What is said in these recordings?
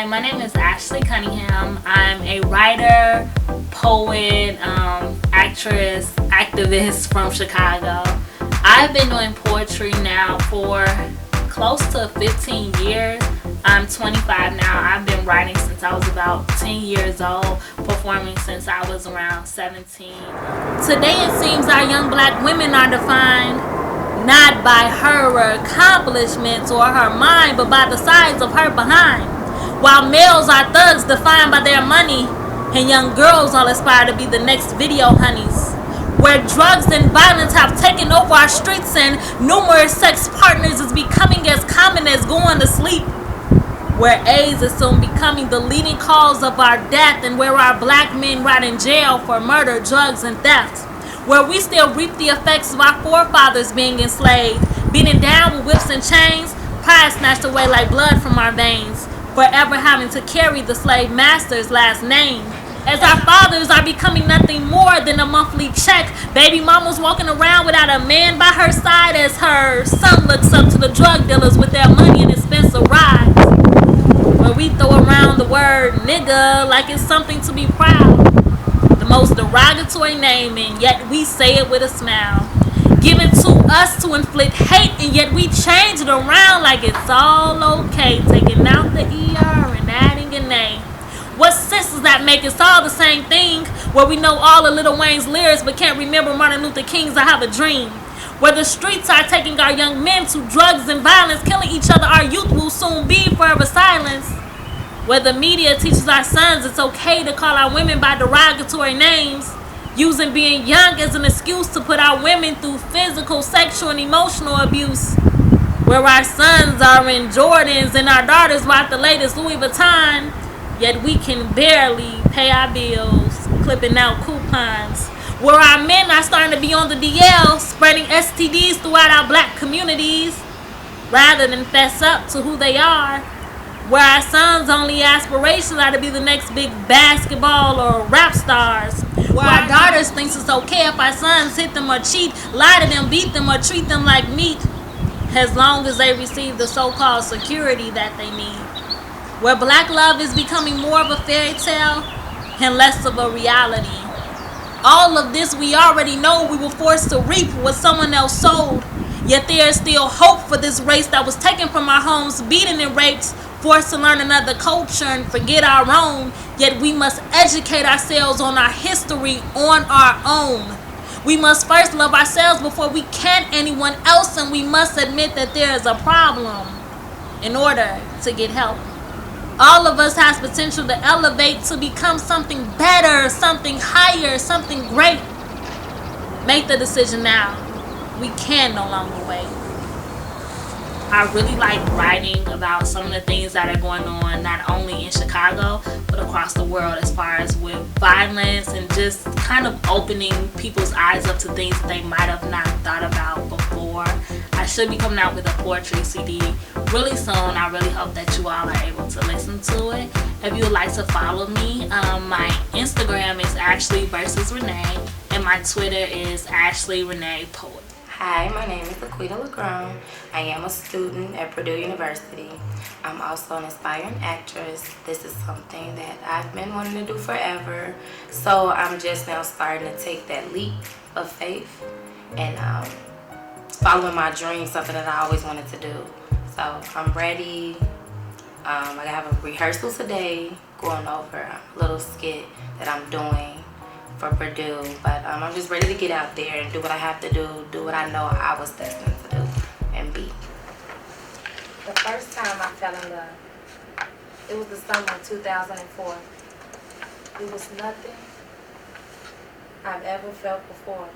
Hi, my name is Ashley Cunningham. I'm a writer, poet, actress, activist from Chicago. I've been doing poetry now for close to 15 years. I'm 25 now. I've been writing since I was about 10 years old, performing since I was around 17. Today it seems our young black women are defined not by her accomplishments or her mind, but by the size of her behind. While males are thugs defined by their money, and young girls all aspire to be the next video honeys. Where drugs and violence have taken over our streets and numerous sex partners is becoming as common as going to sleep. Where AIDS is soon becoming the leading cause of our death, and where our black men rot in jail for murder, drugs, and theft. Where we still reap the effects of our forefathers being enslaved, beaten down with whips and chains, pride snatched away like blood from our veins, forever having to carry the slave master's last name. As our fathers are becoming nothing more than a monthly check, baby mamas walking around without a man by her side as her son looks up to the drug dealers with their money and expensive rides. Where we throw around the word nigga like it's something to be proud. The most derogatory name, and yet we say it with a smile. Given to us to inflict hate, and yet we change it around like it's all okay. Taking out the ER and adding a name. What sense does that make? It's all the same thing. Where we know all of Lil Wayne's lyrics but can't remember Martin Luther King's I Have a Dream. Where the streets are taking our young men to drugs and violence, killing each other, our youth will soon be forever silenced. Where the media teaches our sons it's okay to call our women by derogatory names, using being young as an excuse to put our women through physical, sexual, and emotional abuse. Where our sons are in Jordans and our daughters rock the latest Louis Vuitton, yet we can barely pay our bills, clipping out coupons. Where our men are starting to be on the DL, spreading STDs throughout our black communities, rather than fess up to who they are. Where our sons' only aspirations are to be the next big basketball or rap stars. Where our daughters thinks it's okay if our sons hit them or cheat, lie to them, beat them, or treat them like meat, as long as they receive the so-called security that they need. Where black love is becoming more of a fairy tale and less of a reality. All of this we already know we were forced to reap what someone else sowed. Yet there is still hope for this race that was taken from our homes, beaten and raped, forced to learn another culture and forget our own. Yet we must educate ourselves on our history on our own. We must first love ourselves before we can anyone else, and we must admit that there is a problem in order to get help. All of us has potential to elevate, to become something better, something higher, something great. Make the decision now. We can no longer wait. I really like writing about some of the things that are going on not only in Chicago but across the world, as far as with violence and just kind of opening people's eyes up to things that they might have not thought about before. I should be coming out with a poetry CD really soon. I really hope that you all are able to listen to it. If you would like to follow me, my Instagram is Ashley versus Renee, and my Twitter is Ashley Renee Poet. Hi, my name is Laquita LaGrone. I am a student at Purdue University. I'm also an aspiring actress. This is something that I've been wanting to do forever. So I'm just now starting to take that leap of faith and following my dream, something that I always wanted to do. So I'm ready. I have a rehearsal today, going over a little skit that I'm doing for Purdue, but I'm just ready to get out there and do what I have to do what I know I was destined to do and be. The first time I fell in love, it was the summer of 2004. It was nothing I've ever felt before.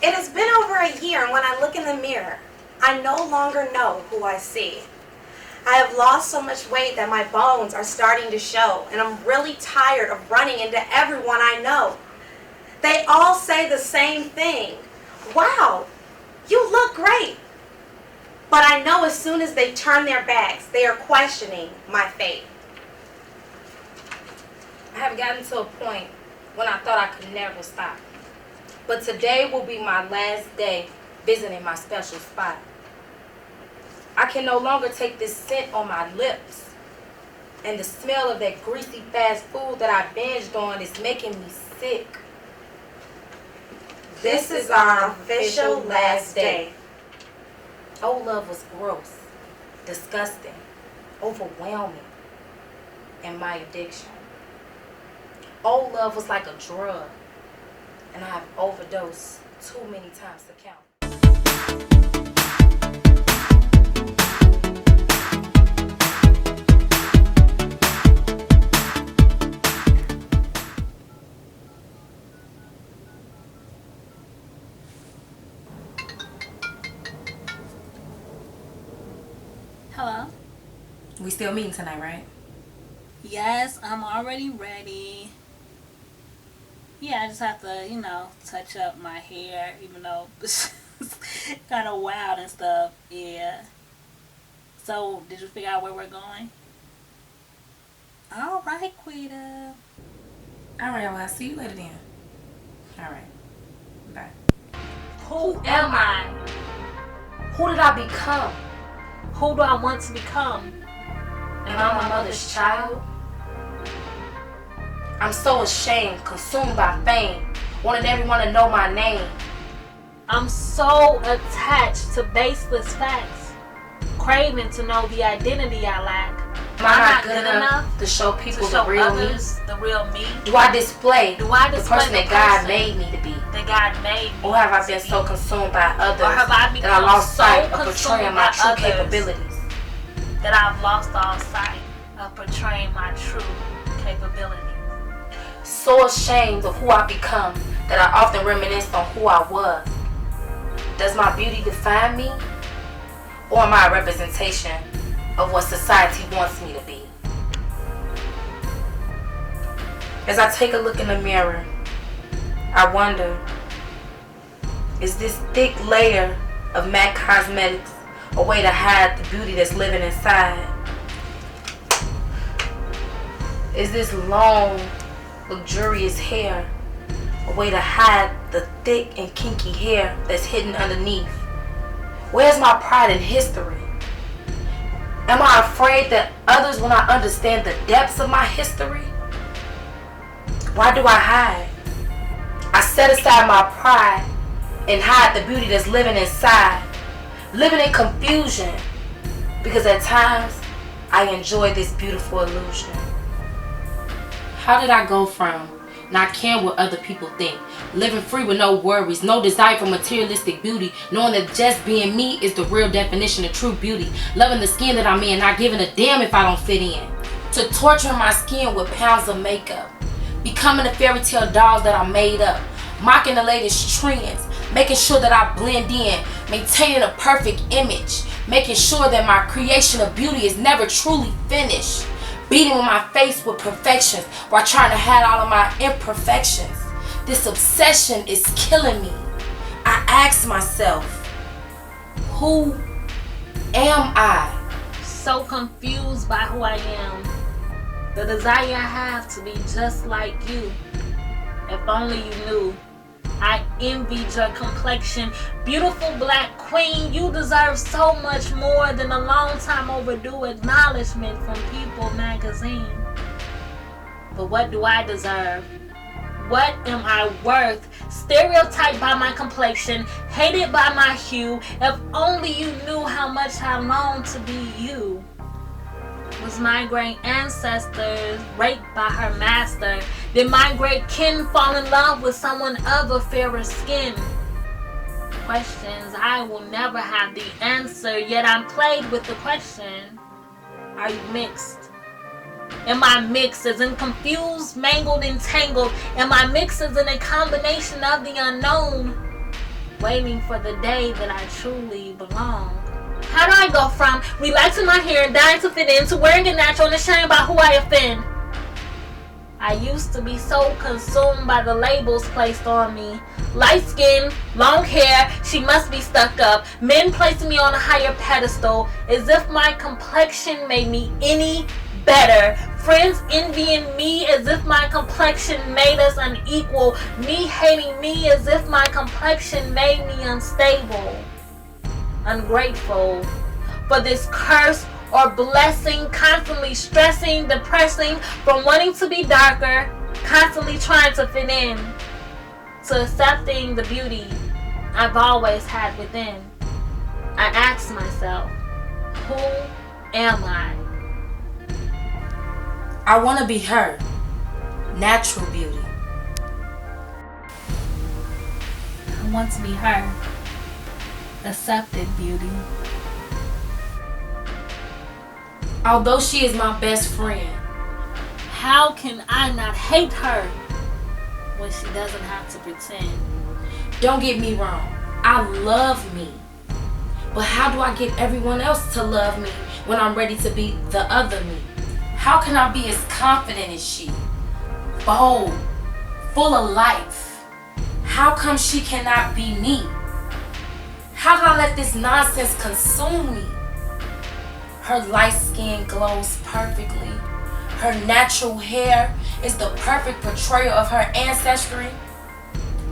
It has been over a year, and when I look in the mirror, I no longer know who I see. I have lost so much weight that my bones are starting to show, and I'm really tired of running into everyone I know. They all say the same thing. Wow, you look great. But I know as soon as they turn their backs, they are questioning my fate. I have gotten to a point when I thought I could never stop. But today will be my last day visiting my special spot. I can no longer take this scent on my lips. And the smell of that greasy fast food that I binged on is making me sick. This is our official last day. Old love was gross, disgusting, overwhelming, and my addiction. Old love was like a drug, and I have overdosed too many times to count. Hello? We still meeting tonight, right? Yes, I'm already ready. Yeah, I just have to, touch up my hair, even though it's kind of wild and stuff. Yeah. So, did you figure out where we're going? All right, Quita. All right, well, I'll see you later then. All right. Bye. Who am I? Who did I become? Who do I want to become? Am I my mother's child? I'm so ashamed, consumed by fame, wanted everyone to know my name. I'm so attached to baseless facts, craving to know the identity I lack. Am I not good enough to show people to show the real others the real me? Do I display Do I the display person that God made me to be? That God made me? Or have I been so consumed by others Or have I that I become lost so sight of consumed portraying by my true others capabilities? that I've lost all sight of portraying my true capabilities? So ashamed of who I become that I often reminisce on who I was. Does my beauty define me? Or am I a representation of what society wants me to be? As I take a look in the mirror, I wonder, is this thick layer of MAC Cosmetics a way to hide the beauty that's living inside? Is this long, luxurious hair a way to hide the thick and kinky hair that's hidden underneath? Where's my pride in history? Am I afraid that others will not understand the depths of my history? Why do I hide? I set aside my pride and hide the beauty that's living inside, living in confusion, because at times I enjoy this beautiful illusion. How did I go from not caring what other people think, living free with no worries, no desire for materialistic beauty, knowing that just being me is the real definition of true beauty, loving the skin that I'm in, not giving a damn if I don't fit in, to torturing my skin with pounds of makeup, becoming the fairy tale dolls that I made up, mocking the latest trends, making sure that I blend in, maintaining a perfect image, making sure that my creation of beauty is never truly finished, beating my face with perfections while trying to hide all of my imperfections. This obsession is killing me. I ask myself, who am I? So confused by who I am. The desire I have to be just like you. If only you knew. I envied your complexion. Beautiful black queen, you deserve so much more than a long time overdue acknowledgement from People magazine. But what do I deserve? What am I worth? Stereotyped by my complexion, hated by my hue. If only you knew how much I long to be you. Was my great ancestors raped by her master? Did my great kin fall in love with someone of a fairer skin? Questions I will never have the answer, yet I'm plagued with the question, are you mixed? Am I mixed as in confused, mangled, entangled? Am I mixed as in a combination of the unknown, waiting for the day that I truly belong? How do I go from relaxing my hair, dying to fit in, to wearing it natural and ashamed about who I offend? I used to be so consumed by the labels placed on me. Light skin, long hair, she must be stuck up. Men placing me on a higher pedestal, as if my complexion made me any better. Friends envying me as if my complexion made us unequal. Me hating me as if my complexion made me unstable. Ungrateful for this cursed or blessing, constantly stressing, depressing, from wanting to be darker, constantly trying to fit in, to accepting the beauty I've always had within. I ask myself, who am I? I want to be her. Natural beauty. I want to be her. Accepted beauty. Although she is my best friend, How can I not hate her when she doesn't have to pretend? don't get me wrong, I love me. But how do I get everyone else to love me when I'm ready to be the other me? How can I be as confident as she? Bold, full of life. How come she cannot be me? How did I let this nonsense consume me? Her light skin glows perfectly. Her natural hair is the perfect portrayal of her ancestry.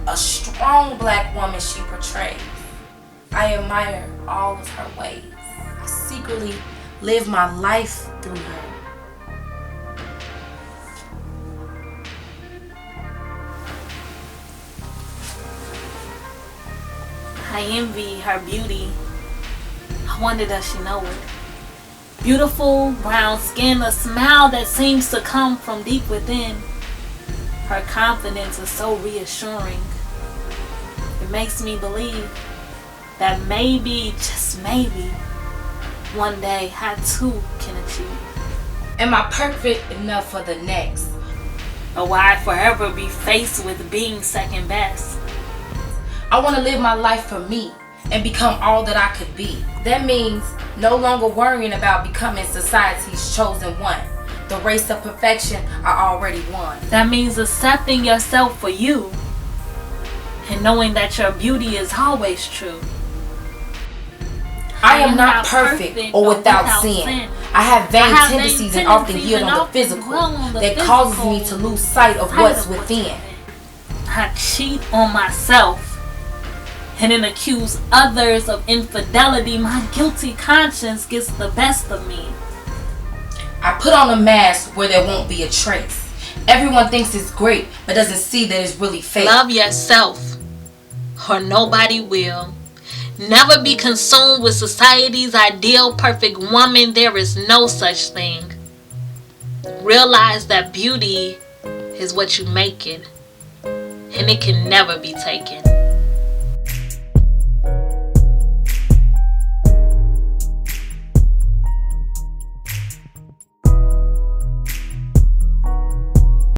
A strong black woman she portrays. I admire all of her ways. I secretly live my life through her. I envy her beauty. I wonder does she know it? Beautiful brown skin, a smile that seems to come from deep within. Her confidence is so reassuring. It makes me believe that maybe, just maybe, one day I too can achieve. Am I perfect enough for the next? Or will I forever be faced with being second best? I want to live my life for me and become all that I could be. That means no longer worrying about becoming society's chosen one. The race of perfection I already won. That means accepting yourself for you and knowing that your beauty is always true. I am not perfect or without sin. I have vain tendencies and often yield on the physical that causes me to lose sight of what's within. I cheat on myself and then accuse others of infidelity. My guilty conscience gets the best of me. I put on a mask where there won't be a trace. Everyone thinks it's great, but doesn't see that it's really fake. Love yourself, or nobody will. Never be consumed with society's ideal perfect woman. There is no such thing. Realize that beauty is what you make it, and it can never be taken.